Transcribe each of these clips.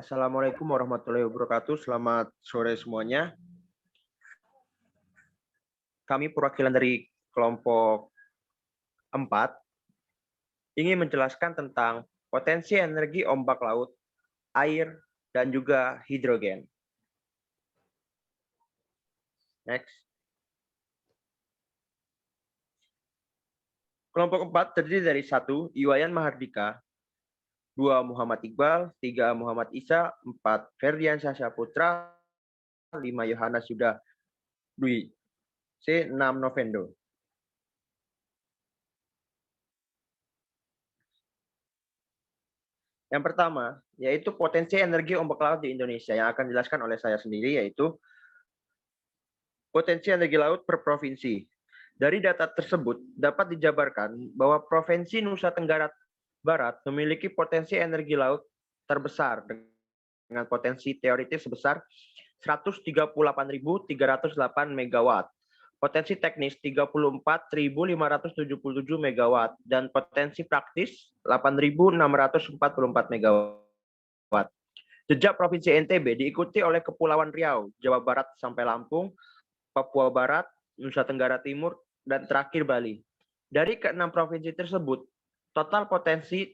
Assalamualaikum warahmatullahi wabarakatuh. Selamat sore semuanya. Kami perwakilan dari kelompok 4 ingin menjelaskan tentang potensi energi ombak laut, air, dan juga hidrogen. Next. Kelompok 4 terdiri dari 1. Iwayan Mahardika, 2. Muhammad Iqbal, 3. Muhammad Isa, 4. Ferdian Syahsya Putra, 5. Yohanes Yuda Dwi, 6. Novendo. Yang pertama, yaitu potensi energi ombak laut di Indonesia yang akan dijelaskan oleh saya sendiri, yaitu potensi energi laut per provinsi. Dari data tersebut dapat dijabarkan bahwa Provinsi Nusa Tenggara Barat memiliki potensi energi laut terbesar dengan potensi teoritis sebesar 138.308 megawatt, potensi teknis 34.577 megawatt, dan potensi praktis 8.644 megawatt. Jejak Provinsi NTB diikuti oleh Kepulauan Riau, Jawa Barat sampai Lampung, Papua Barat, Nusa Tenggara Timur, dan terakhir Bali. Dari ke-6 provinsi tersebut, total potensi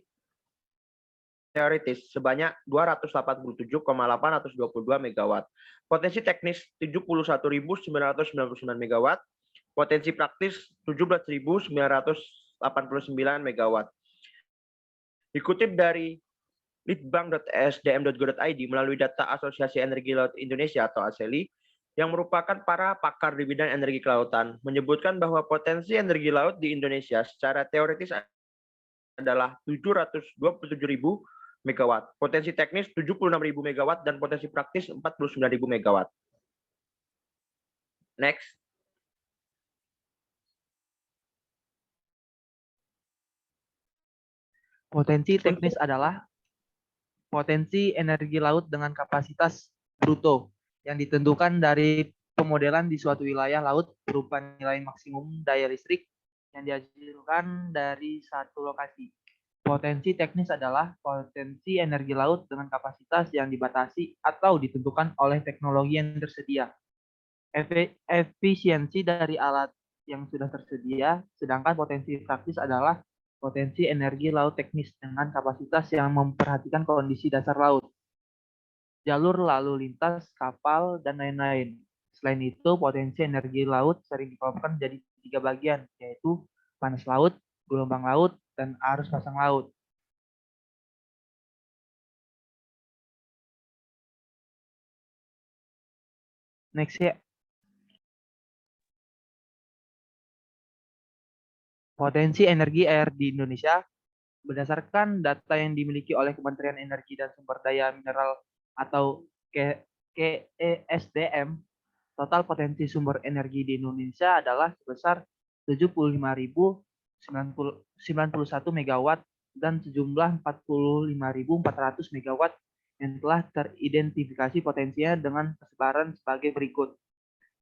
teoritis sebanyak 287,822 megawatt, potensi teknis 71.999 megawatt, potensi praktis 17.989 megawatt. Dikutip dari litbang.sdm.go.id melalui data Asosiasi Energi Laut Indonesia atau ASELI, yang merupakan para pakar di bidang energi kelautan, menyebutkan bahwa potensi energi laut di Indonesia secara teoritis adalah 727.000 megawatt, potensi teknis 76.000 megawatt, dan potensi praktis 49.000 megawatt. Next. Potensi teknis adalah potensi energi laut dengan kapasitas bruto yang ditentukan dari pemodelan di suatu wilayah laut berupa nilai maksimum daya listrik yang dihasilkan dari satu lokasi. Potensi teknis adalah potensi energi laut dengan kapasitas yang dibatasi atau ditentukan oleh teknologi yang tersedia. Efisiensi dari alat yang sudah tersedia, sedangkan potensi praktis adalah potensi energi laut teknis dengan kapasitas yang memperhatikan kondisi dasar laut, jalur lalu lintas, kapal, dan lain-lain. Selain itu, potensi energi laut sering dikelompokkan menjadi 3 bagian, yaitu panas laut, gelombang laut, dan arus pasang laut. Next ya. Potensi energi air di Indonesia berdasarkan data yang dimiliki oleh Kementerian Energi dan Sumber Daya Mineral atau KESDM, total potensi sumber energi di Indonesia adalah sebesar 75.091 megawatt dan sejumlah 45.400 megawatt yang telah teridentifikasi potensinya dengan persebaran sebagai berikut,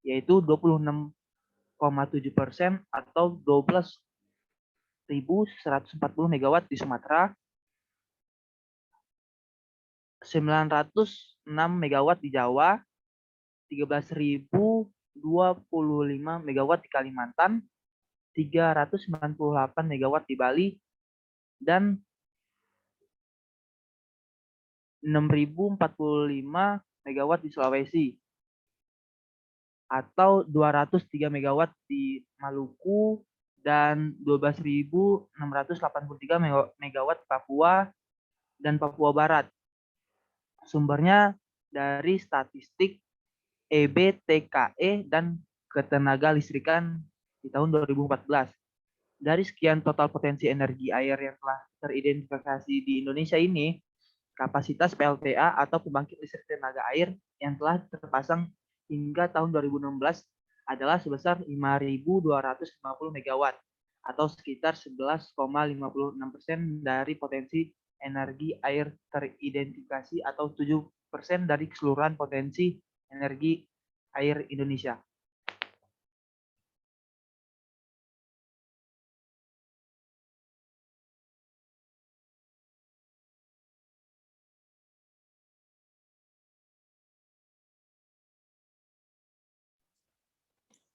yaitu 26,7% atau 12.140 megawatt di Sumatera, 906 megawatt di Jawa, 13.025 megawatt di Kalimantan, 398 megawatt di Bali, dan 6.045 megawatt di Sulawesi, atau 203 megawatt di Maluku, dan 12.683 megawatt Papua dan Papua Barat. Sumbernya dari statistik EBTKE dan Ketenaga Listrikan di tahun 2014. Dari sekian total potensi energi air yang telah teridentifikasi di Indonesia ini, kapasitas PLTA atau pembangkit listrik tenaga air yang telah terpasang hingga tahun 2016 adalah sebesar 5.250 megawatt atau sekitar 11,56% dari potensi energi air teridentifikasi atau 7% dari keseluruhan potensi energi air Indonesia.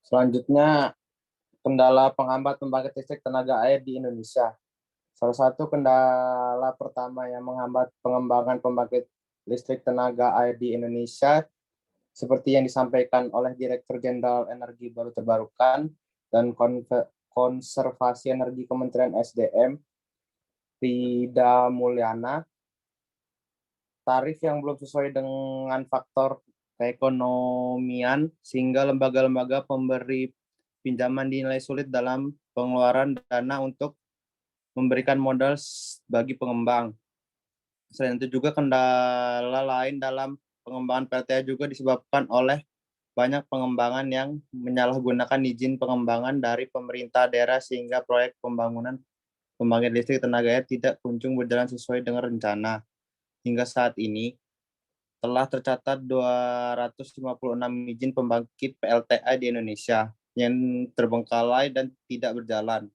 Selanjutnya, kendala penghambat pembangkit listrik tenaga air di Indonesia. Salah satu kendala pertama yang menghambat pengembangan pembangkit listrik tenaga air di Indonesia, seperti yang disampaikan oleh Direktur Jenderal Energi Baru Terbarukan dan Konservasi Energi Kementerian SDM, Rida Mulyana, tarif yang belum sesuai dengan faktor keekonomian, sehingga lembaga-lembaga pemberi pinjaman dinilai sulit dalam pengeluaran dana untuk memberikan modal bagi pengembang. Selain itu juga kendala lain dalam pengembangan PLTA juga disebabkan oleh banyak pengembangan yang menyalahgunakan izin pengembangan dari pemerintah daerah sehingga proyek pembangunan pembangkit listrik tenaga air tidak kunjung berjalan sesuai dengan rencana. Hingga saat ini telah tercatat 256 izin pembangkit PLTA di Indonesia yang terbengkalai dan tidak berjalan.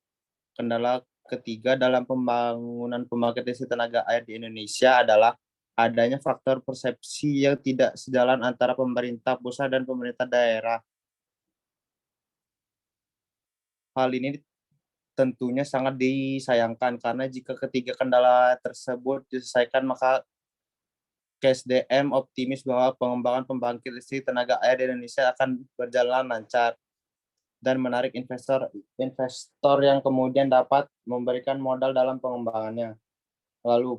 Kendala ketiga dalam pembangunan pembangkit listrik tenaga air di Indonesia adalah adanya faktor persepsi yang tidak sejalan antara pemerintah pusat dan pemerintah daerah. Hal ini tentunya sangat disayangkan karena jika ketiga kendala tersebut diselesaikan maka KSDM optimis bahwa pengembangan pembangkit listrik tenaga air di Indonesia akan berjalan lancar dan menarik investor yang kemudian dapat memberikan modal dalam pengembangannya. Lalu,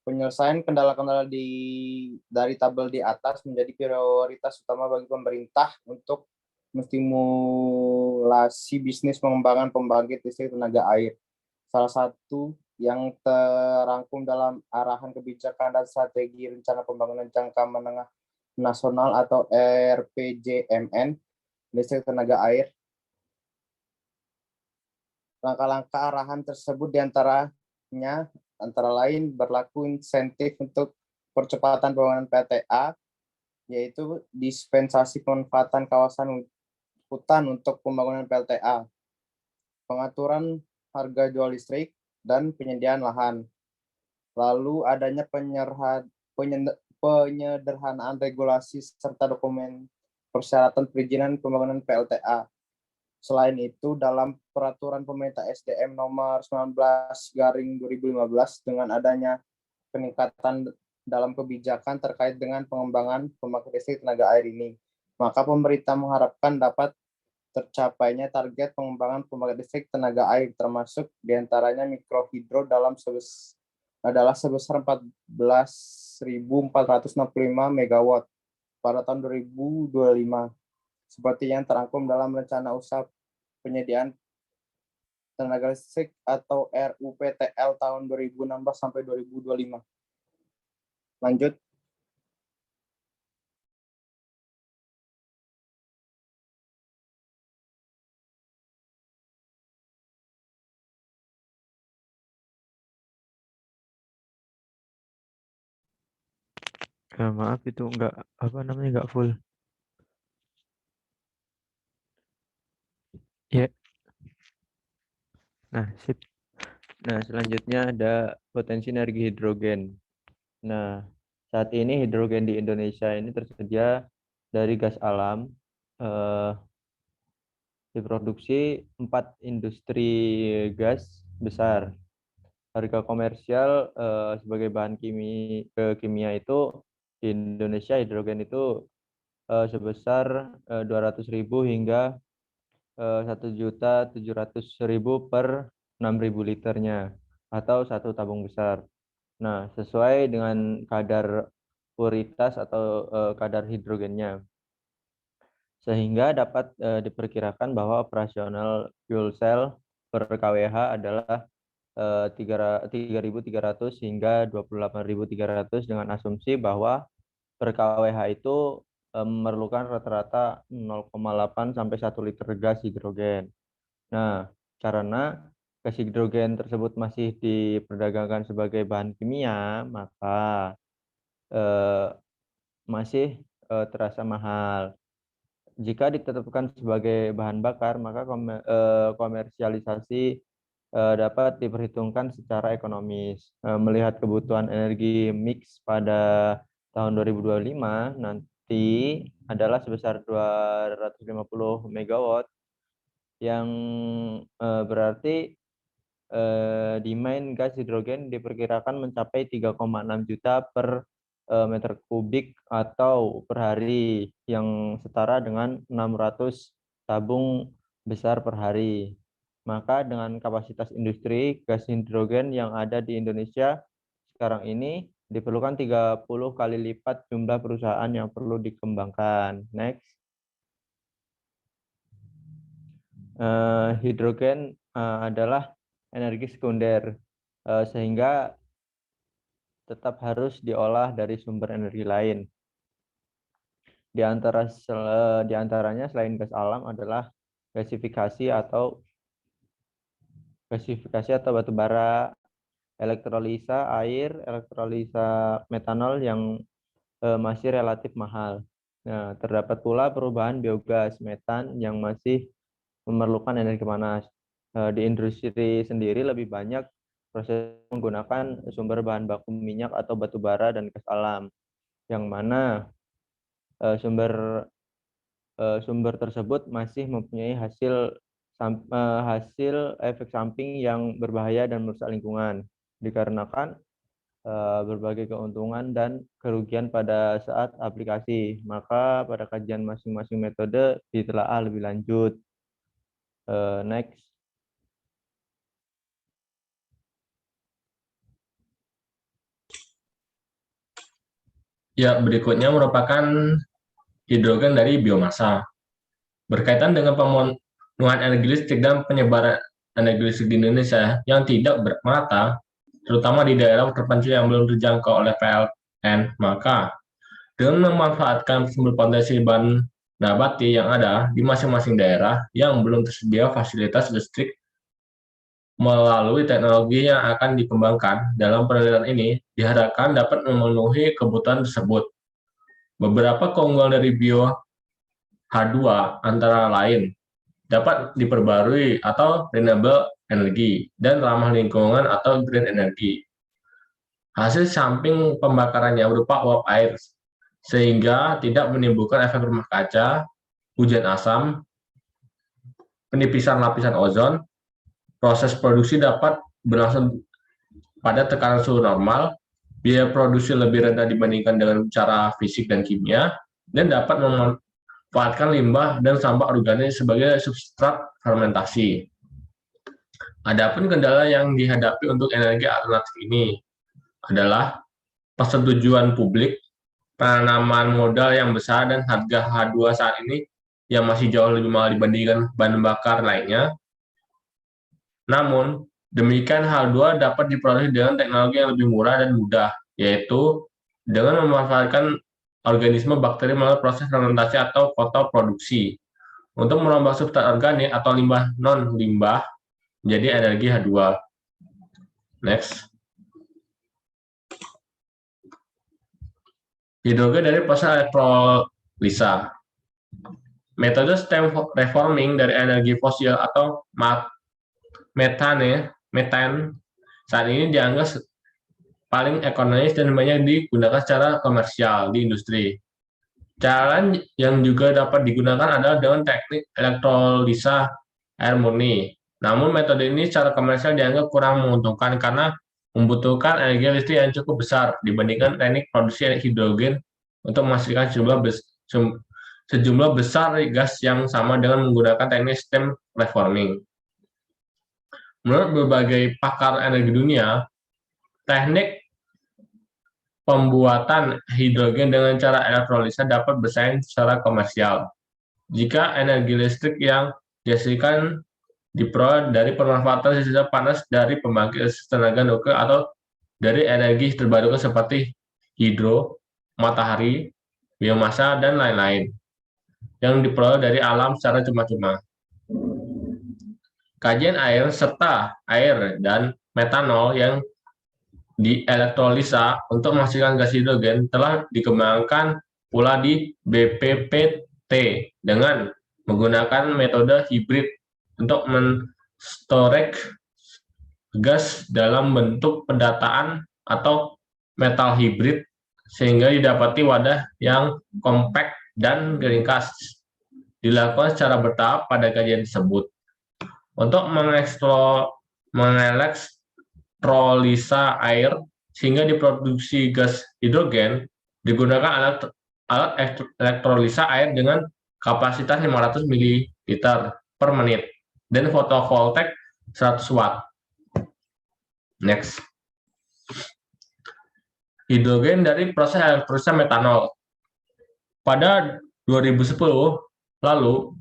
penyelesaian kendala-kendala dari tabel di atas menjadi prioritas utama bagi pemerintah untuk menstimulasi bisnis pengembangan pembangkit listrik tenaga air. Salah satu yang terangkum dalam arahan kebijakan dan strategi rencana pembangunan jangka menengah nasional atau RPJMN listrik tenaga air. Langkah-langkah arahan tersebut diantaranya antara lain berlaku insentif untuk percepatan pembangunan PLTA, yaitu dispensasi pemanfaatan kawasan hutan untuk pembangunan PLTA, pengaturan harga jual listrik, dan penyediaan lahan. Lalu adanya penyederhanaan regulasi serta dokumen persyaratan perizinan pembangunan PLTA. Selain itu, dalam peraturan pemerintah SDM nomor 19/2015 dengan adanya peningkatan dalam kebijakan terkait dengan pengembangan pembangkit listrik tenaga air ini, maka pemerintah mengharapkan dapat tercapainya target pengembangan pembangkit listrik tenaga air, termasuk diantaranya mikrohidro adalah sebesar 14.465 MW pada tahun 2025, seperti yang terangkum dalam Rencana Usaha Penyediaan Tenaga Listrik atau RUPTL tahun 2016 sampai 2025. Lanjut. Maaf itu nggak full. Ya. Nah, sip. Nah, selanjutnya ada potensi energi hidrogen. Nah, saat ini hidrogen di Indonesia ini tersedia dari gas alam, diproduksi 4 industri gas besar. Harga komersial sebagai bahan kimia itu di Indonesia hidrogen itu sebesar 200.000 hingga 1.700.000 per 6.000 liternya atau satu tabung besar. Nah, sesuai dengan kadar puritas atau kadar hidrogennya. Sehingga dapat diperkirakan bahwa operasional fuel cell per kWh adalah 3.300 hingga 28.300 dengan asumsi bahwa per kWh itu memerlukan rata-rata 0,8 sampai 1 liter gas hidrogen. Nah, karena gas hidrogen tersebut masih diperdagangkan sebagai bahan kimia, maka masih terasa mahal. Jika ditetapkan sebagai bahan bakar, maka komersialisasi dapat diperhitungkan secara ekonomis. Melihat kebutuhan energi mix pada tahun 2025, nanti Bapeti adalah sebesar 250 megawatt, yang berarti demand gas hidrogen diperkirakan mencapai 3,6 juta per meter kubik atau per hari, yang setara dengan 600 tabung besar per hari. Maka dengan kapasitas industri gas hidrogen yang ada di Indonesia sekarang ini, diperlukan 30 kali lipat jumlah perusahaan yang perlu dikembangkan. Next. Hidrogen adalah energi sekunder, sehingga tetap harus diolah dari sumber energi lain. Di antaranya selain gas alam adalah gasifikasi atau batu bara, elektrolisa air, elektrolisa metanol yang masih relatif mahal. Nah, terdapat pula perubahan biogas metan yang masih memerlukan energi panas. Di industri sendiri lebih banyak proses menggunakan sumber bahan baku minyak atau batu bara dan gas alam, yang mana sumber tersebut masih mempunyai hasil efek samping yang berbahaya dan merusak lingkungan, dikarenakan berbagai keuntungan dan kerugian pada saat aplikasi. Maka pada kajian masing-masing metode ditelaah lebih lanjut. Next. Ya, berikutnya merupakan hidrogen dari biomasa. Berkaitan dengan pemenuhan energi listrik dan penyebaran energi listrik di Indonesia yang tidak merata, terutama di daerah terpencil yang belum terjangkau oleh PLN, maka dengan memanfaatkan sumber potensi bahan nabati yang ada di masing-masing daerah yang belum tersedia fasilitas listrik melalui teknologi yang akan dikembangkan dalam penelitian ini diharapkan dapat memenuhi kebutuhan tersebut. Beberapa keunggulan dari bio H2 antara lain dapat diperbarui atau renewable energy dan ramah lingkungan atau green energy. Hasil samping pembakarannya berupa uap air sehingga tidak menimbulkan efek rumah kaca, hujan asam, penipisan lapisan ozon. Proses produksi dapat berlangsung pada tekanan suhu normal, biaya produksi lebih rendah dibandingkan dengan cara fisik dan kimia, dan dapat memanfaatkan limbah dan sampah organik sebagai substrat fermentasi. Adapun kendala yang dihadapi untuk energi alternatif ini adalah persetujuan publik, penanaman modal yang besar, dan harga H2 saat ini yang masih jauh lebih mahal dibandingkan bahan bakar lainnya. Namun, demikian H2 dapat diperoleh dengan teknologi yang lebih murah dan mudah, yaitu dengan memanfaatkan organisme bakteri melalui proses fermentasi atau fotoproduksi untuk merubah substrat organik atau limbah non-limbah menjadi energi H2. Next. Hidrogen dari proses elektrolisa. Metode stem reforming dari energi fosil atau metan saat ini dianggap paling ekonomis dan banyak digunakan secara komersial di industri. Cara yang juga dapat digunakan adalah dengan teknik elektrolisa air murni. Namun metode ini secara komersial dianggap kurang menguntungkan karena membutuhkan energi listrik yang cukup besar dibandingkan teknik produksi hidrogen untuk menghasilkan sejumlah besar gas yang sama dengan menggunakan teknik stem reforming. Menurut berbagai pakar energi dunia, teknik pembuatan hidrogen dengan cara elektrolisa dapat bersaing secara komersial jika energi listrik yang dihasilkan diperoleh dari pemanfaatan sisa panas dari pembangkit tenaga nuklir atau dari energi terbarukan seperti hidro, matahari, biomasa, dan lain-lain yang diperoleh dari alam secara cuma-cuma. Kajian air serta air dan metanol yang dielektrolisa untuk menghasilkan gas hidrogen telah dikembangkan pula di BPPT dengan menggunakan metode hibrid untuk menstorage gas dalam bentuk pendataan atau metal hibrid sehingga didapati wadah yang kompak dan ringkas. Dilakukan secara bertahap pada kajian tersebut. Untuk mengelektrolisa air sehingga diproduksi gas hidrogen, digunakan alat elektrolisa air dengan kapasitas 500 ml per menit dan fotovoltaik 100 watt. Next. Hidrogen dari proses elektrolisa metanol. Pada 2010 lalu,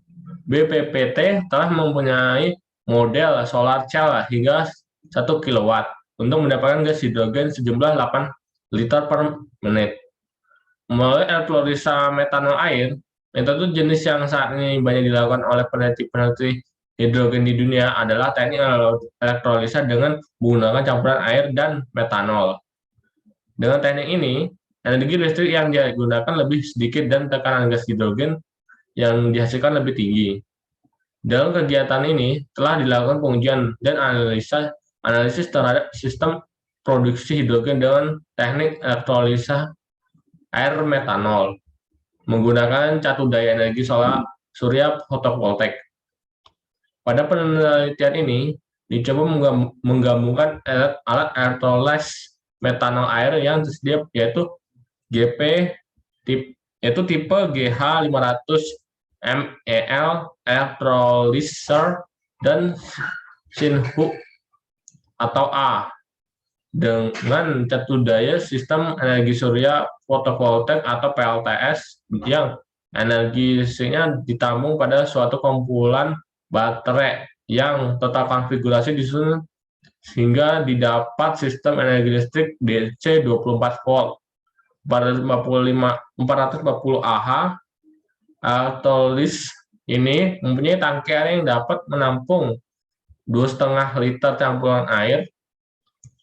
BPPT telah mempunyai model solar cell hingga 1 kW untuk mendapatkan gas hidrogen sejumlah 8 liter per menit. Melalui elektrolisa metanol air, metode jenis yang saat ini banyak dilakukan oleh peneliti-peneliti hidrogen di dunia adalah teknik elektrolisa dengan menggunakan campuran air dan metanol. Dengan teknik ini, energi listrik yang digunakan lebih sedikit dan tekanan gas hidrogen yang dihasilkan lebih tinggi. Dalam kegiatan ini telah dilakukan pengujian dan analisis terhadap sistem produksi hidrogen dengan teknik elektrolisa air metanol menggunakan catu daya energi surya fotovoltaik. Pada penelitian ini dicoba menggabungkan alat elektrolis metanol air yang tersedia yaitu tipe GH500 MEL electrolyzer dan Shinhu atau A dengan catu daya sistem energi surya fotovoltaik atau PLTS yang energi listriknya ditampung pada suatu kumpulan baterai yang total konfigurasi disusun sehingga didapat sistem energi listrik DC 24 volt 440 Ah. Elektrolis ini mempunyai tangki air yang dapat menampung 2,5 liter campuran air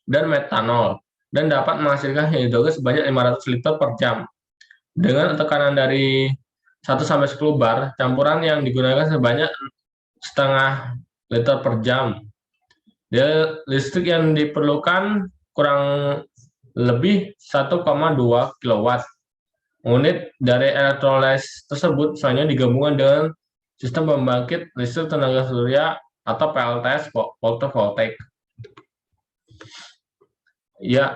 dan metanol dan dapat menghasilkan hidrogen sebanyak 500 liter per jam. Dengan tekanan dari 1-10 bar, campuran yang digunakan sebanyak 0,5 liter per jam. Daya listrik yang diperlukan kurang lebih 1,2 kW. Unit dari elektrolis tersebut selanjutnya digabungkan dengan sistem pembangkit listrik tenaga surya atau PLTS fotovoltaik. Ya.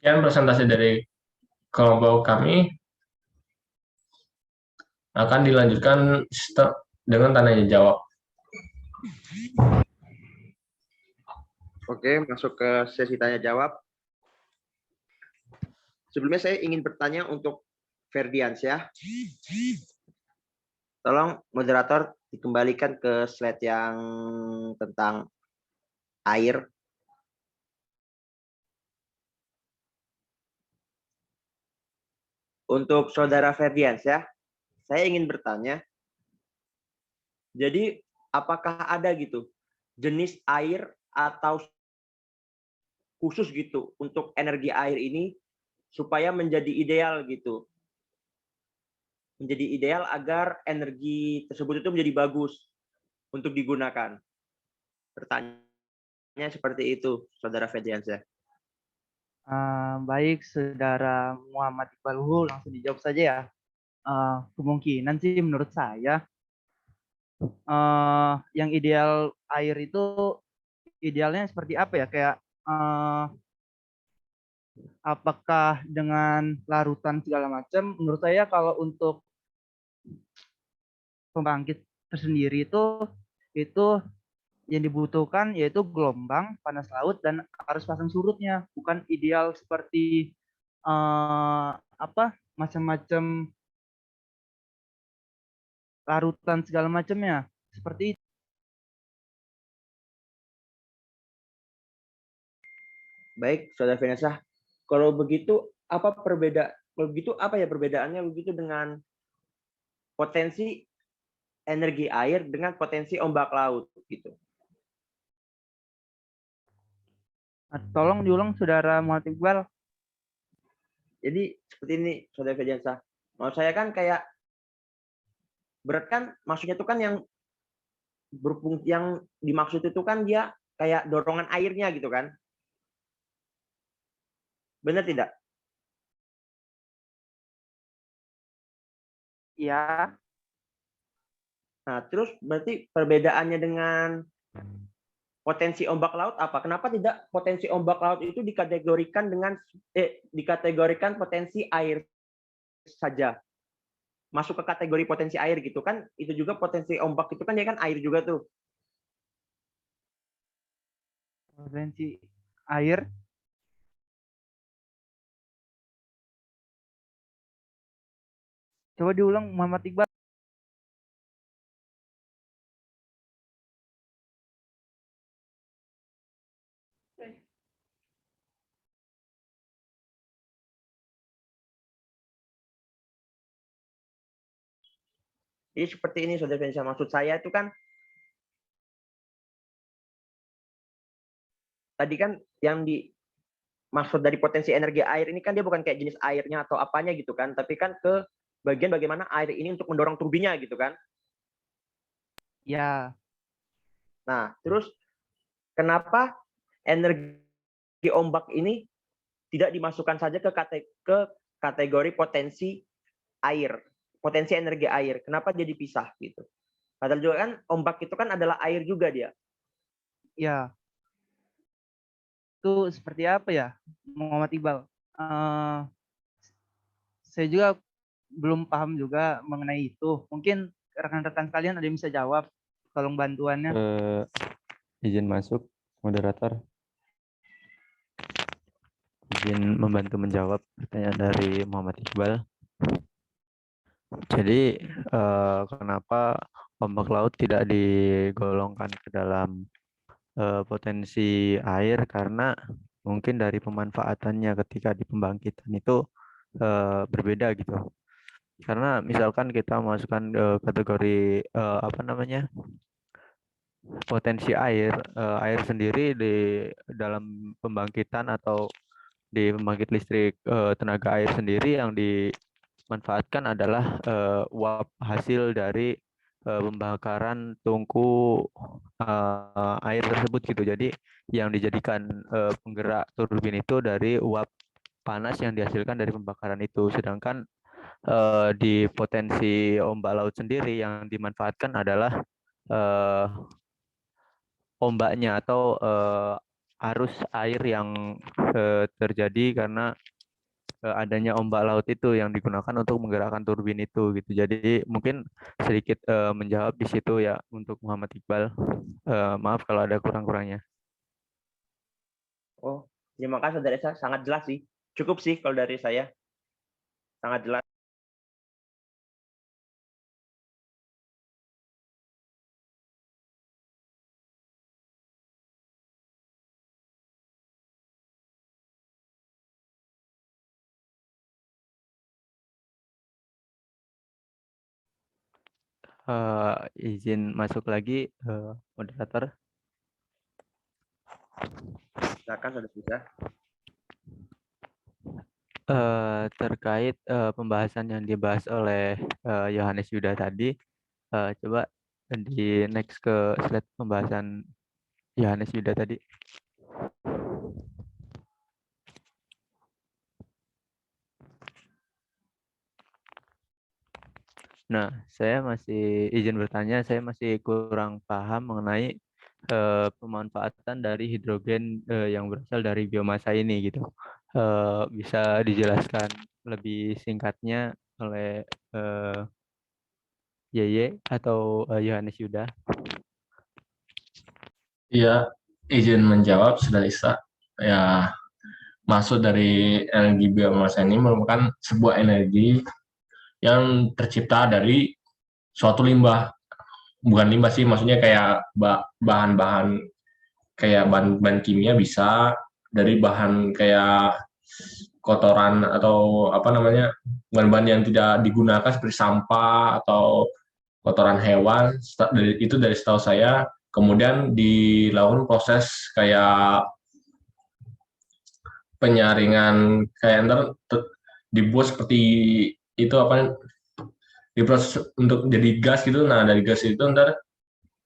Sekian presentasi dari kelompok kami. Akan dilanjutkan dengan tanya jawab. Oke, masuk ke sesi tanya jawab. Sebelumnya saya ingin bertanya untuk Ferdiansyah. Tolong moderator dikembalikan ke slide yang tentang air. Untuk saudara Ferdiansyah, saya ingin bertanya. Jadi apakah ada gitu jenis air atau khusus gitu untuk energi air ini supaya menjadi ideal gitu. Menjadi ideal agar energi tersebut itu menjadi bagus untuk digunakan. Pertanyaannya seperti itu, Saudara Ferdiansyah. Baik, Saudara Muhammad Iqbal, langsung dijawab saja ya. Kemungkinan sih menurut saya yang ideal air itu idealnya seperti apa ya? Kayak apakah dengan larutan segala macam? Menurut saya kalau untuk pembangkit tersendiri itu yang dibutuhkan yaitu gelombang, panas laut, dan arus pasang surutnya, bukan ideal seperti macam-macam larutan segala macamnya seperti itu. Baik, Saudara Vanessa. Kalau begitu apa perbedaannya begitu dengan potensi energi air dengan potensi ombak laut gitu? Tolong diulang, Saudara Muhammad Iqbal. Jadi seperti ini, Saudara Vanessa. Mau saya kan kayak berat kan maksudnya itu kan yang dimaksud itu kan dia kayak dorongan airnya gitu kan. Benar tidak? Iya. Nah, terus berarti perbedaannya dengan potensi ombak laut apa? Kenapa tidak potensi ombak laut itu dikategorikan dikategorikan potensi air saja? Masuk ke kategori potensi air gitu kan? Itu juga potensi ombak itu kan dia kan air juga tuh. Potensi air. Coba diulang Muhammad Iqbal. Jadi seperti ini Saudara Fensa, maksud saya itu kan tadi kan yang dimaksud dari potensi energi air ini kan dia bukan kayak jenis airnya atau apanya gitu kan, tapi kan ke bagian bagaimana air ini untuk mendorong turbinnya gitu kan. Ya. Nah, terus kenapa energi ombak ini tidak dimasukkan saja ke kategori potensi air, potensi energi air? Kenapa jadi pisah gitu? Padahal juga kan ombak itu kan adalah air juga dia. Ya. Itu seperti apa ya, Muhammad Iqbal? Saya juga belum paham juga mengenai itu. Mungkin rekan-rekan kalian ada yang bisa jawab. Tolong bantuannya. Izin masuk, moderator. Izin membantu menjawab pertanyaan dari Muhammad Iqbal. Jadi, kenapa ombak laut tidak digolongkan ke dalam potensi air? Karena mungkin dari pemanfaatannya ketika di pembangkitan itu berbeda gitu. Karena misalkan kita masukkan kategori potensi air, air sendiri di dalam pembangkitan atau di pembangkit listrik tenaga air sendiri yang dimanfaatkan adalah uap hasil dari pembakaran tungku air tersebut gitu. Jadi yang dijadikan penggerak turbin itu dari uap panas yang dihasilkan dari pembakaran itu. Sedangkan di potensi ombak laut sendiri yang dimanfaatkan adalah ombaknya atau arus air yang terjadi karena adanya ombak laut itu yang digunakan untuk menggerakkan turbin itu gitu. Jadi mungkin sedikit menjawab di situ ya untuk Muhammad Iqbal. Maaf kalau ada kurang-kurangnya. Oh, terima kasih Saudara Esa, sangat jelas sih. Cukup sih kalau dari saya. Sangat jelas. Izin masuk lagi, moderator. Silakan Saudara Esa. Terkait pembahasan yang dibahas oleh Yohanes Yuda tadi, coba di next ke slide pembahasan Yohanes Yuda tadi. Nah, saya masih izin bertanya, saya masih kurang paham mengenai pemanfaatan dari hidrogen yang berasal dari biomasa ini gitu. Bisa dijelaskan lebih singkatnya oleh Yeye atau Yohanes Yuda? Iya, izin menjawab Saudara Isa. Ya, maksud dari energi biomasa ini merupakan sebuah energi yang tercipta dari suatu limbah. Bukan limbah sih, maksudnya kayak bahan-bahan kayak bahan kimia, bisa dari bahan kayak kotoran atau apa namanya, bahan-bahan yang tidak digunakan seperti sampah atau kotoran hewan. Itu dari setahu saya. Kemudian dilakukan proses kayak penyaringan, kayak ntar dibuat seperti itu apa, diproses untuk jadi gas gitu. Nah, dari gas itu ntar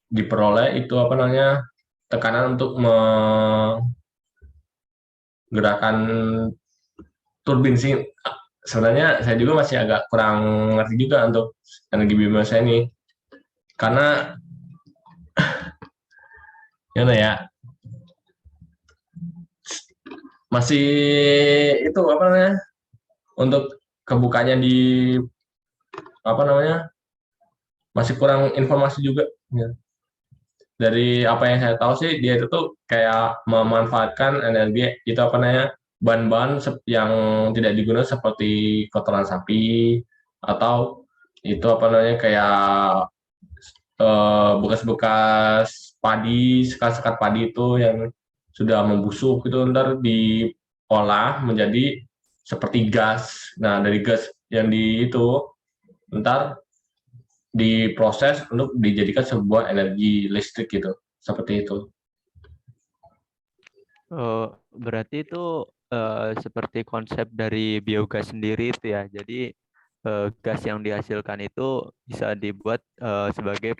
diperoleh itu apa namanya, tekanan untuk menggerakkan turbin sih. Sebenarnya saya juga masih agak kurang ngerti juga untuk energi biomasa ini. Karena gimana ya? Masih itu apa namanya? Untuk kebukanya di apa namanya? Masih kurang informasi juga. Ya. Dari apa yang saya tahu sih dia itu tuh kayak memanfaatkan energi itu apa namanya? Bahan-bahan yang tidak digunakan seperti kotoran sapi atau itu apa namanya kayak bekas-bekas padi, sekat-sekat padi itu yang sudah membusuk itu ntar diolah menjadi seperti gas. Nah, dari gas yang itu ntar diproses untuk dijadikan sebuah energi listrik gitu. Seperti itu. Berarti itu seperti konsep dari biogas sendiri itu ya. Jadi gas yang dihasilkan itu bisa dibuat sebagai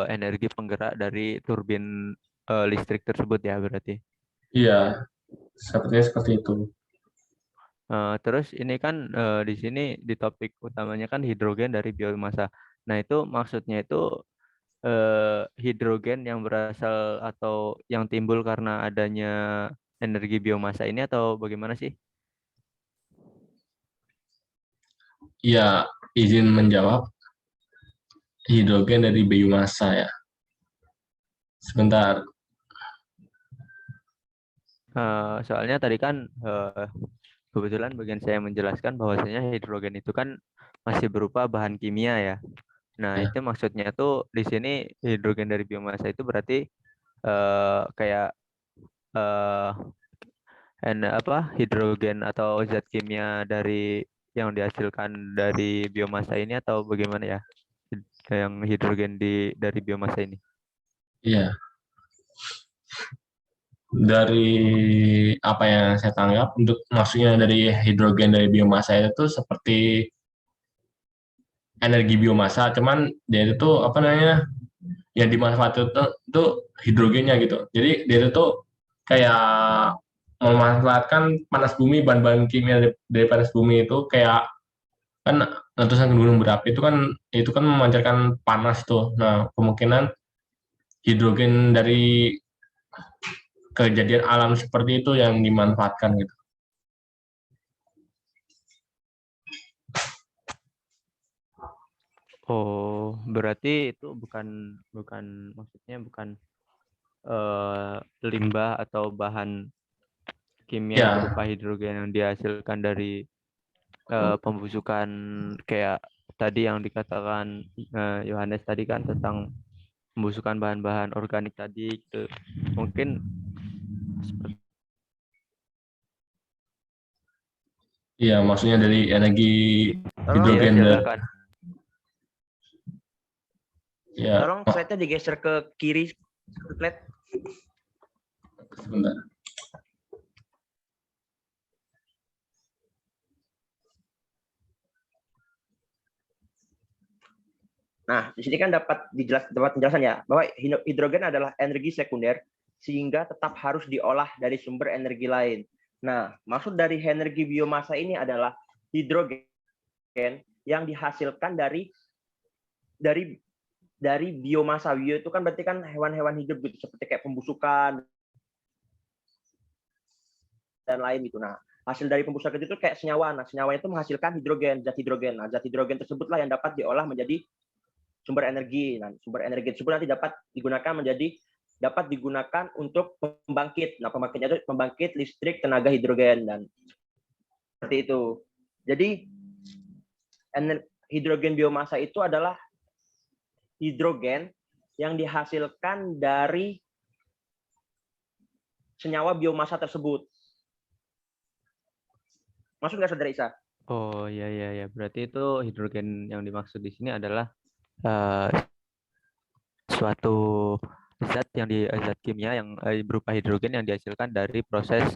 energi penggerak dari turbin listrik tersebut ya berarti. Iya, sepertinya seperti itu. Terus ini kan di sini di topik utamanya kan hidrogen dari biomasa. Nah itu maksudnya itu hidrogen yang berasal atau yang timbul karena adanya energi biomasa ini atau bagaimana sih? Iya, izin menjawab hidrogen dari biomasa ya. Sebentar. Soalnya tadi kan kebetulan bagian saya menjelaskan bahwasanya hidrogen itu kan masih berupa bahan kimia ya. Nah, Ya. itu maksudnya tuh di sini hidrogen dari biomasa itu berarti kayak eh hidrogen atau zat kimia dari yang dihasilkan dari biomasa ini atau bagaimana ya? Yang hidrogen dari biomasa ini. Iya. Dari apa yang saya tanggap untuk maksudnya dari hidrogen dari biomasa itu seperti energi biomasa, cuman dia itu apa namanya yang dimanfaatkan itu hidrogennya gitu. Jadi dia itu kayak memanfaatkan panas bumi, bahan-bahan kimia dari panas bumi itu kayak kan letusan gunung berapi itu kan memancarkan panas tuh. Nah, kemungkinan hidrogen dari kejadian alam seperti itu yang dimanfaatkan gitu. Oh, berarti itu bukan bukan maksudnya bukan limbah atau bahan kimia Ya, berupa hidrogen yang dihasilkan dari pembusukan kayak tadi yang dikatakan Yohanes tadi kan tentang pembusukan bahan-bahan organik tadi gitu. Mungkin seperti iya maksudnya dari energi Tolong, iya hidrogen silakan. ya. tolong slide-nya digeser ke kiri. Slide. Sebentar. Nah, di sini kan dapat penjelasan ya bahwa hidrogen adalah energi sekunder sehingga tetap harus diolah dari sumber energi lain. Nah, maksud dari energi biomasa ini adalah hidrogen yang dihasilkan dari biomasa. Bio itu kan berarti kan hewan-hewan hidup gitu seperti kayak pembusukan dan lain gitu. Nah, hasil dari pembusukan itu kayak senyawa. Nah, senyawa itu menghasilkan hidrogen, zat hidrogen. Nah, zat hidrogen tersebutlah yang dapat diolah menjadi sumber energi. Nah, sumber energi tersebut nanti dapat digunakan untuk pembangkit. Nah, pembangkitnya itu pembangkit listrik tenaga hidrogen dan seperti itu. Jadi hidrogen biomasa itu adalah hidrogen yang dihasilkan dari senyawa biomasa tersebut. Masuk nggak, Saudara Isa? Oh iya iya ya. Berarti itu hidrogen yang dimaksud di sini adalah suatu zat kimia yang berupa hidrogen yang dihasilkan dari proses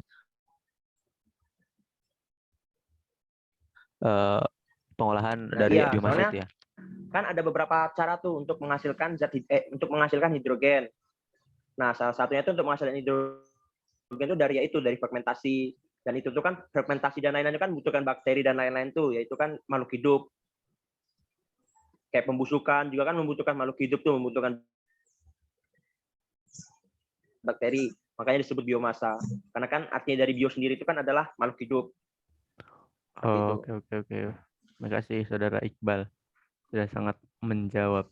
pengolahan dari Iya, biomasa soalnya itu ya. kan ada beberapa cara tuh untuk menghasilkan hidrogen. Nah, salah satunya itu untuk menghasilkan hidrogen itu dari fermentasi. Dan itu tuh kan fermentasi dan lain-lain kan butuhkan bakteri dan lain-lain tuh, yaitu kan makhluk hidup. Kayak pembusukan juga kan membutuhkan makhluk hidup tuh, membutuhkan bakteri. Makanya disebut biomasa. Karena kan artinya dari bio sendiri itu kan adalah makhluk hidup. Seperti itu. Oh, oke. Makasih Saudara Iqbal sudah sangat menjawab.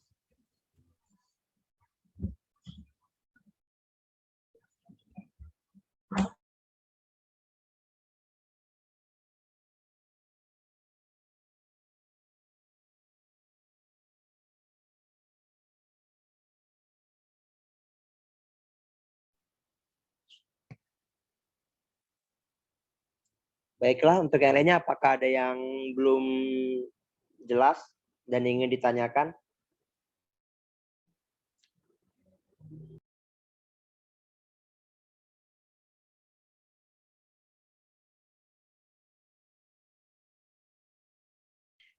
Baiklah, untuk yang lainnya apakah ada yang belum jelas dan ingin ditanyakan?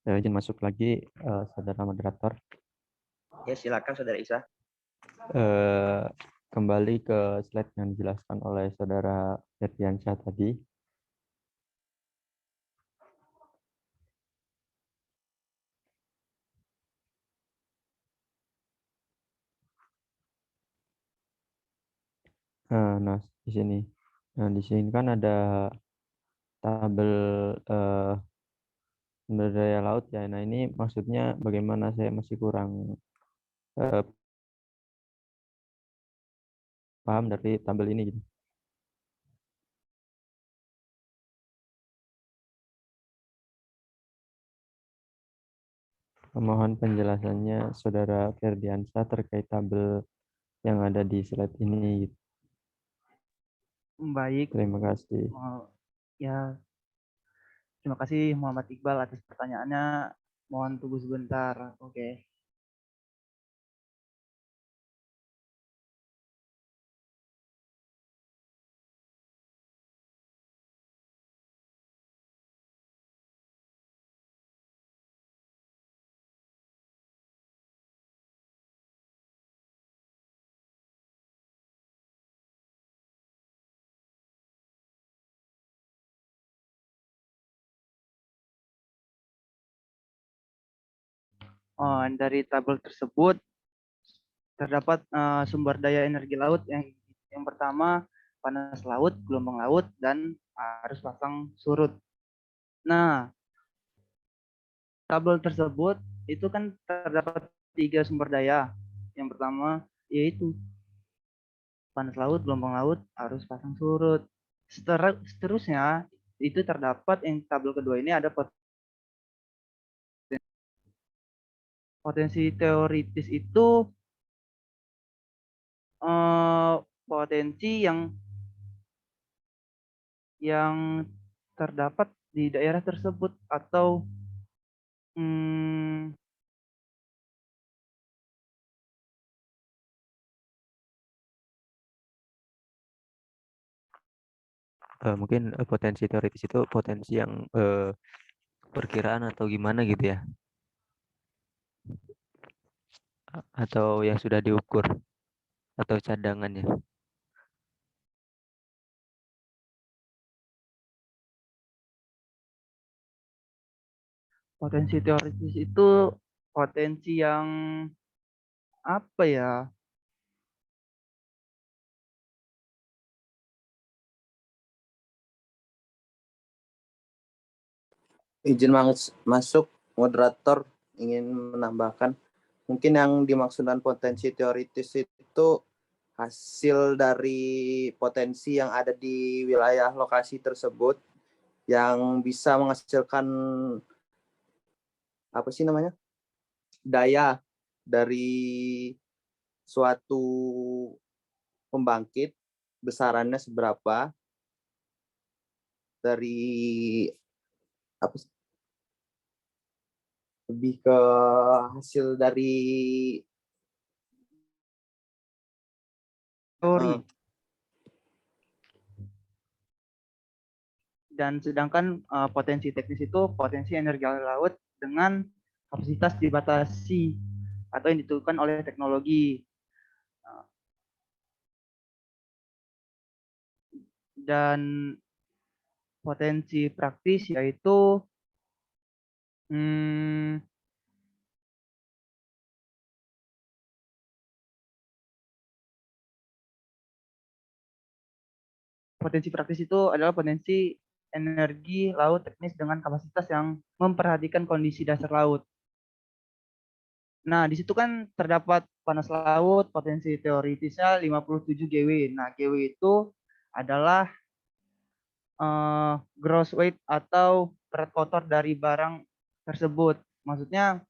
Saya izin masuk lagi, Saudara Moderator. Ya, silakan Saudara Isa. Kembali ke slide yang dijelaskan oleh Saudara Ferdiansyah tadi. Nah, di sini. Nah, di sini kan ada tabel sumber daya laut ya. Nah, ini maksudnya bagaimana, saya masih kurang paham dari tabel ini gitu. Mohon penjelasannya Saudara Ferdiansyah terkait tabel yang ada di slide ini. Baik, Terima kasih. ya terima kasih Muhammad Iqbal atas pertanyaannya. Mohon tunggu sebentar. Oke. Dari tabel tersebut terdapat sumber daya energi laut yang pertama panas laut, gelombang laut, dan arus pasang surut. Nah, tabel tersebut itu kan terdapat 3 sumber daya. Yang pertama yaitu panas laut, gelombang laut, arus pasang surut. Seterusnya itu terdapat yang tabel kedua ini ada potensi teoritis itu potensi yang terdapat di daerah tersebut atau Mungkin potensi teoritis itu potensi yang perkiraan atau gimana gitu ya, atau yang sudah diukur atau cadangannya. potensi teoritis itu potensi yang apa ya? Izin masuk, moderator ingin menambahkan. Mungkin yang dimaksudkan potensi teoritis itu hasil dari potensi yang ada di wilayah lokasi tersebut yang bisa menghasilkan apa sih namanya? Daya dari suatu pembangkit, besarannya seberapa, dari apa sih? Lebih ke hasil dari Teori. Dan sedangkan potensi teknis itu potensi energi laut dengan kapasitas dibatasi atau yang ditentukan oleh teknologi. dan potensi praktis yaitu potensi praktis itu adalah potensi energi laut teknis dengan kapasitas yang memperhatikan kondisi dasar laut. Nah, di situ kan terdapat panas laut, potensi teoritisnya 57 GW. Nah, GW itu adalah gross weight atau berat kotor dari barang tersebut. Maksudnya,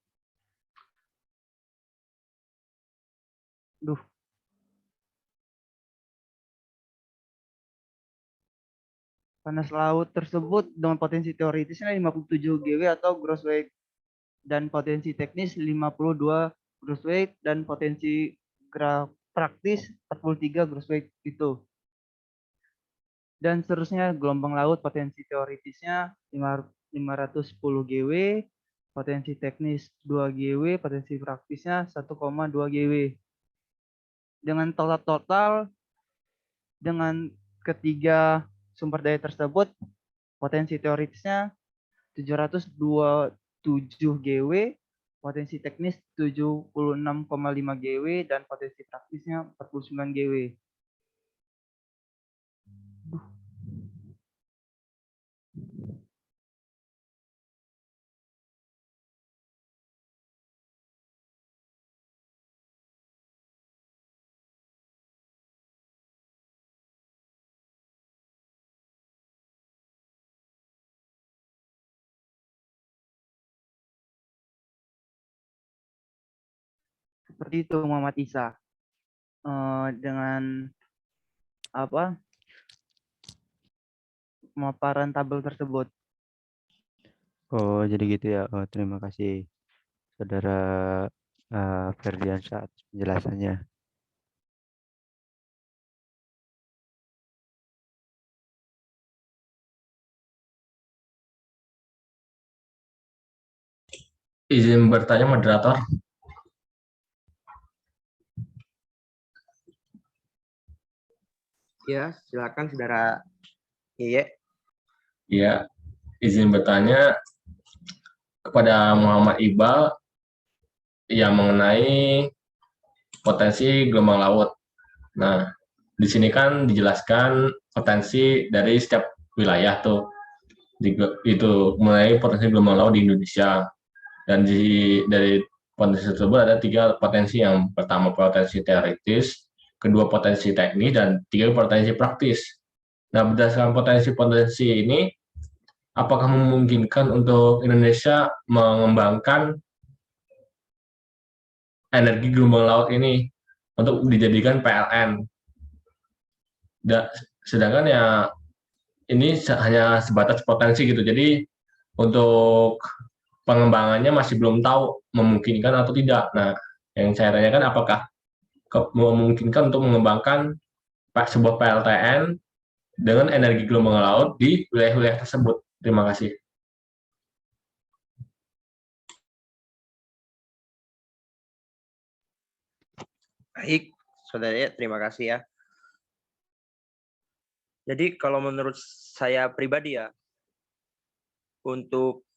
panas laut tersebut dengan potensi teoritisnya 57 GW atau gross weight, dan potensi teknis 52 gross weight, dan potensi praktis 43 gross weight itu. Dan seterusnya gelombang laut potensi teoritisnya 510 GW, potensi teknis 2 GW, potensi praktisnya 1,2 GW. Dengan total dengan ketiga sumber daya tersebut, potensi teoritisnya 727 GW, potensi teknis 76,5 GW, dan potensi praktisnya 49 GW. Seperti itu Muhammad Isa. Dengan pemaparan tabel tersebut. Oh, jadi gitu ya. Oh, terima kasih Saudara Ferdiansyah atas penjelasannya. Izin bertanya moderator. Ya, silakan Saudara Yeye. Ya, izin bertanya kepada Muhammad Iqbal yang mengenai potensi gelombang laut. Nah, di sini kan dijelaskan potensi dari setiap wilayah tuh. Itu mulai potensi gelombang laut di Indonesia. Dan dari potensi tersebut ada 3 potensi. Yang pertama potensi teoritis, kedua potensi teknis, dan 3 potensi praktis. Nah, berdasarkan potensi-potensi ini, apakah memungkinkan untuk Indonesia mengembangkan energi gelombang laut ini untuk dijadikan PLN? Sedangkan ya ini hanya sebatas potensi gitu. Jadi untuk pengembangannya masih belum tahu memungkinkan atau tidak. Nah, yang saya tanyakan apakah memungkinkan untuk mengembangkan sebuah PLTN dengan energi gelombang laut di wilayah-wilayah tersebut. Terima kasih. Baik, Saudara, terima kasih ya. Jadi kalau menurut saya pribadi ya, untuk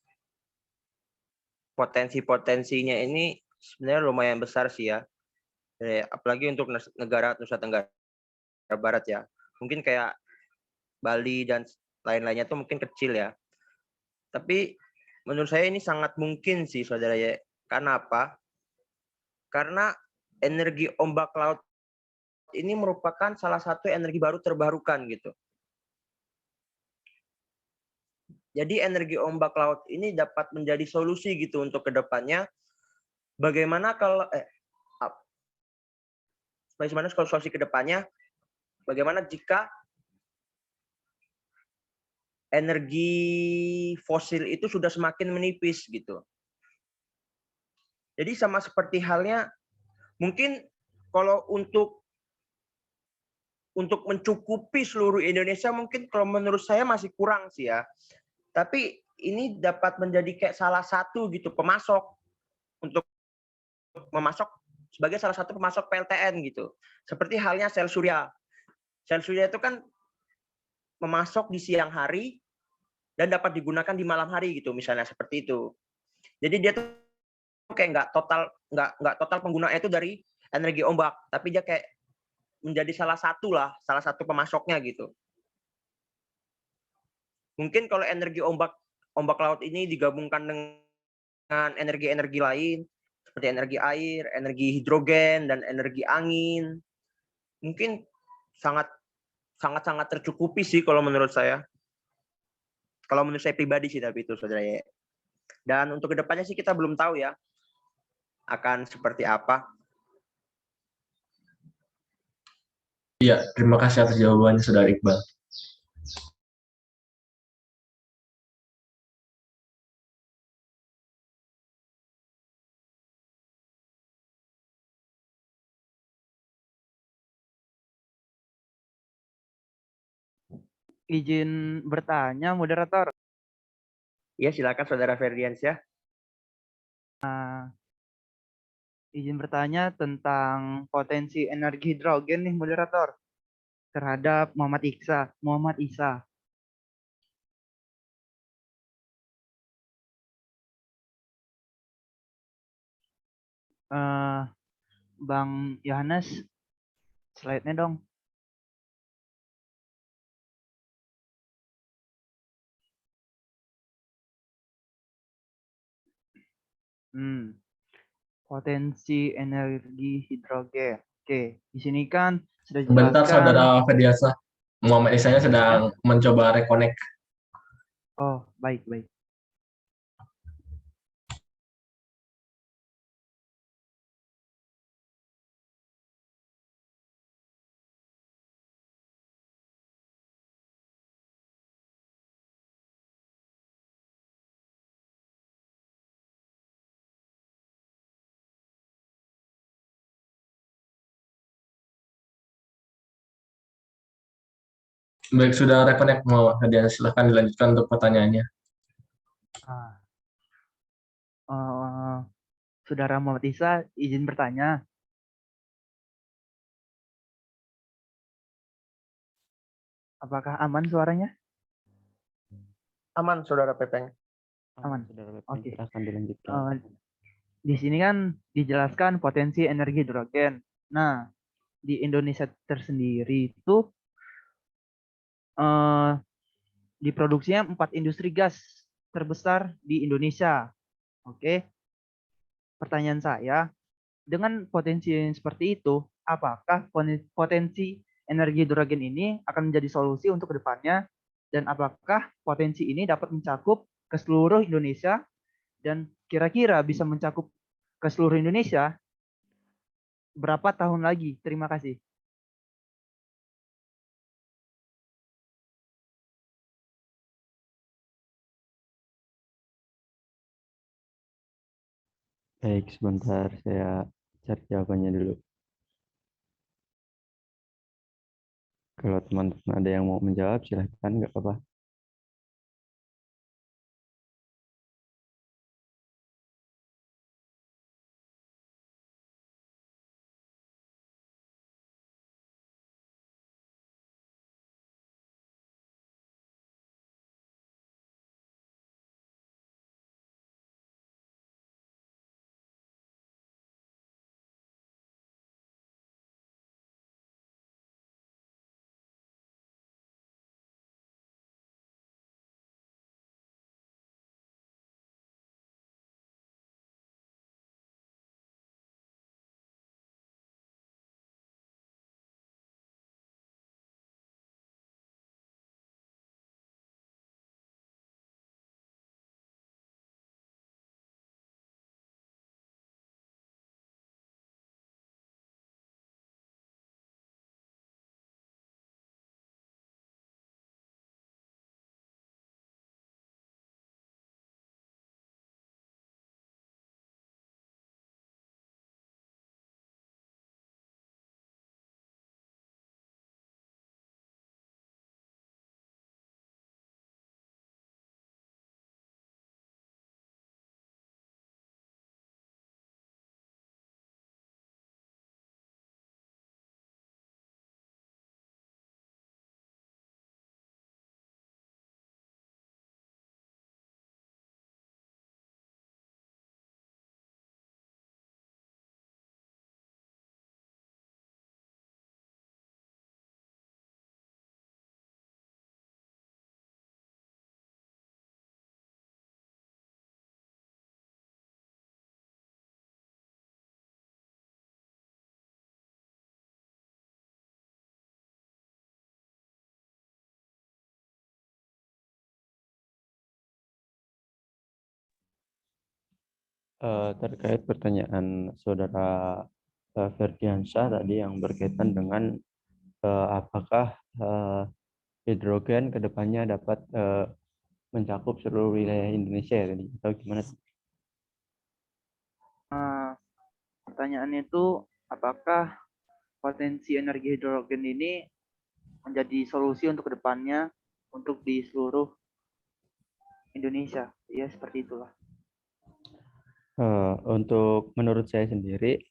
potensi-potensinya ini sebenarnya lumayan besar sih ya. Apalagi untuk negara Nusa Tenggara Barat ya. Mungkin kayak Bali dan lain-lainnya tuh mungkin kecil ya. Tapi menurut saya ini sangat mungkin sih Saudara ya. Karena apa? Karena energi ombak laut ini merupakan salah satu energi baru terbarukan gitu. Jadi energi ombak laut ini dapat menjadi solusi gitu untuk kedepannya. Bagaimana kalau solusi kedepannya? Bagaimana jika energi fosil itu sudah semakin menipis gitu? Jadi sama seperti halnya mungkin kalau untuk mencukupi seluruh Indonesia mungkin kalau menurut saya masih kurang sih ya. Tapi ini dapat menjadi kayak salah satu gitu pemasok untuk memasok sebagai salah satu pemasok PLTN gitu. Seperti halnya sel surya. Sel surya itu kan memasok di siang hari dan dapat digunakan di malam hari gitu, misalnya seperti itu. Jadi dia tuh kayak nggak total penggunaannya itu dari energi ombak, tapi dia kayak menjadi salah satu pemasoknya gitu. Mungkin kalau energi ombak laut ini digabungkan dengan energi-energi lain seperti energi air, energi hidrogen, dan energi angin, mungkin sangat tercukupi sih kalau menurut saya. Kalau menurut saya pribadi sih, tapi itu saudara ya. Dan untuk kedepannya sih kita belum tahu ya akan seperti apa. Iya, terima kasih atas jawabannya, Saudara Iqbal. Izin bertanya, moderator. Ya, silakan saudara Ferdiansyah. Izin bertanya tentang potensi energi hidrogen nih, moderator, terhadap Muhammad Isa. Eh, Bang Yohanes, slide-nya dong. Potensi energi hidrogen. Oke, di sini kan sudah Sebentar, dijelaskan. Saudara Ferdiansyah. Muhammad Isanya sedang mencoba reconnect. Oh, baik, baik. Baik, sudah reconnect Muhammad Ferdiansyah. Silahkan dilanjutkan untuk pertanyaannya. Saudara Muhammad Isa, izin bertanya. Apakah aman suaranya? Aman, saudara Pepeng. Aman. Oke. Silahkan dilanjutkan. Di sini kan dijelaskan potensi energi hidrogen. Nah, di Indonesia tersendiri itu diproduksinya 4 industri gas terbesar di Indonesia. Oke. Pertanyaan saya, dengan potensi yang seperti itu, apakah potensi energi hidrogen ini akan menjadi solusi untuk kedepannya? Dan apakah potensi ini dapat mencakup ke seluruh Indonesia dan kira-kira bisa mencakup ke seluruh Indonesia berapa tahun lagi? Terima kasih. Baik, sebentar saya cari jawabannya dulu. Kalau teman-teman ada yang mau menjawab, silahkan, nggak apa-apa. Terkait pertanyaan saudara Ferdiansyah tadi yang berkaitan dengan apakah hidrogen kedepannya dapat mencakup seluruh wilayah Indonesia ya tadi atau gimana? Pertanyaannya itu, apakah potensi energi hidrogen ini menjadi solusi untuk kedepannya untuk di seluruh Indonesia? Ya, seperti itulah. Untuk menurut saya sendiri,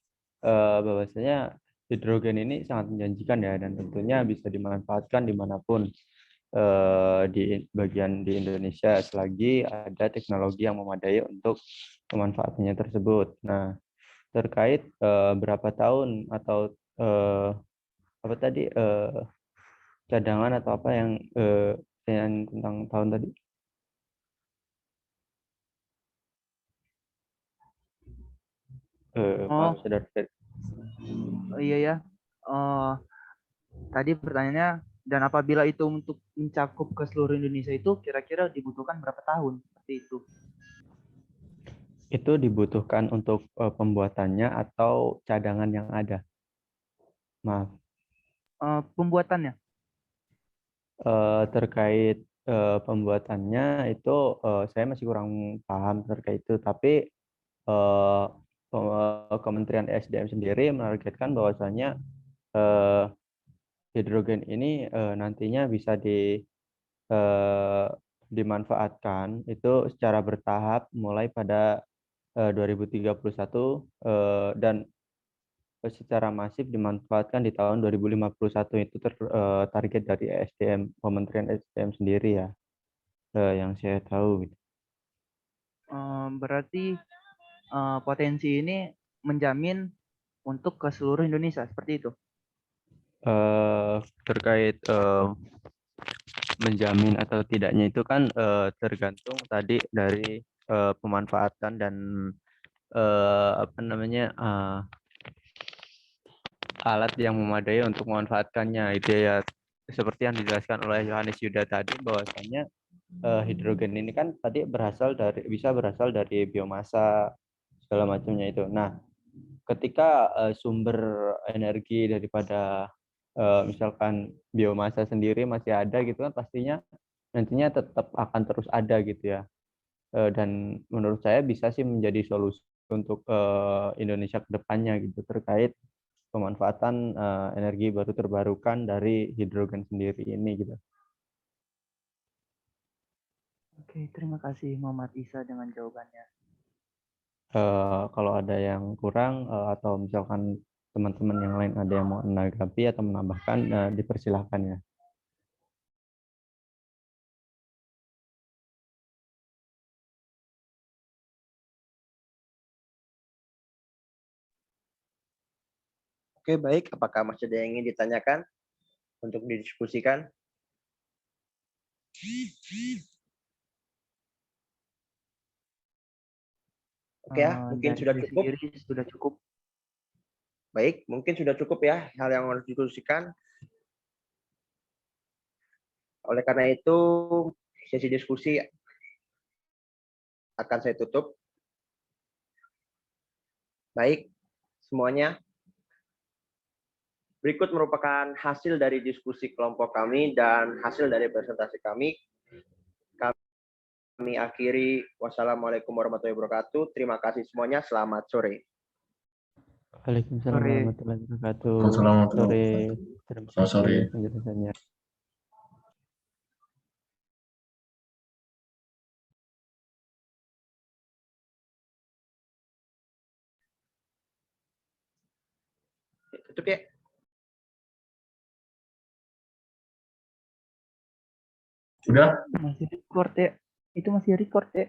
bahwasanya hidrogen ini sangat menjanjikan ya, dan tentunya bisa dimanfaatkan dimanapun di bagian di Indonesia selagi ada teknologi yang memadai untuk pemanfaatannya tersebut. Nah, terkait berapa tahun atau apa tadi cadangan atau apa yang pertanyaan tentang tahun tadi? Maaf, saudara. Iya ya. Tadi pertanyaannya, dan apabila itu untuk mencakup ke seluruh Indonesia itu kira-kira dibutuhkan berapa tahun? Seperti itu. Itu dibutuhkan untuk pembuatannya atau cadangan yang ada? Maaf. Pembuatannya. Terkait pembuatannya itu saya masih kurang paham terkait itu, tapi Kementerian SDM sendiri menargetkan bahwasanya hidrogen ini nantinya bisa dimanfaatkan itu secara bertahap mulai pada 2031 dan secara masif dimanfaatkan di tahun 2051. Itu target dari SDM, Kementerian SDM sendiri ya, yang saya tahu gitu. Berarti potensi ini menjamin untuk ke seluruh Indonesia, seperti itu. Terkait menjamin atau tidaknya itu kan tergantung tadi dari pemanfaatan dan apa namanya alat yang memadai untuk memanfaatkannya. Itu ya seperti yang dijelaskan oleh Yohanes Yuda tadi, bahwasanya hidrogen ini kan tadi bisa berasal dari biomasa segala macamnya itu. Nah, ketika sumber energi daripada misalkan biomasa sendiri masih ada gitu kan, pastinya nantinya tetap akan terus ada gitu ya. Dan menurut saya bisa sih menjadi solusi untuk Indonesia ke depannya gitu, terkait pemanfaatan energi baru terbarukan dari hidrogen sendiri ini gitu. Oke, terima kasih Muhammad Isa dengan jawabannya. Kalau ada yang kurang atau misalkan teman-teman yang lain ada yang mau menanggapi atau menambahkan, dipersilahkan ya. Oke, baik. Apakah masih ada yang ingin ditanyakan untuk didiskusikan? Oke ya, mungkin Dari sudah saya cukup. sendiri sudah cukup. Baik, mungkin sudah cukup ya hal yang harus didiskusikan. Oleh karena itu, sesi diskusi akan saya tutup. Baik, semuanya. Berikut merupakan hasil dari diskusi kelompok kami dan hasil dari presentasi kami. Kami akhiri. Wassalamualaikum warahmatullahi wabarakatuh. Terima kasih semuanya. Selamat sore. Waalaikumsalam Sore. warahmatullahi wabarakatuh. Assalamualaikum Sore. warahmatullahi Terima Selamat kasih sore. penjelasannya. Tutup ya. Sudah? Masih record ya. Itu masih record ya.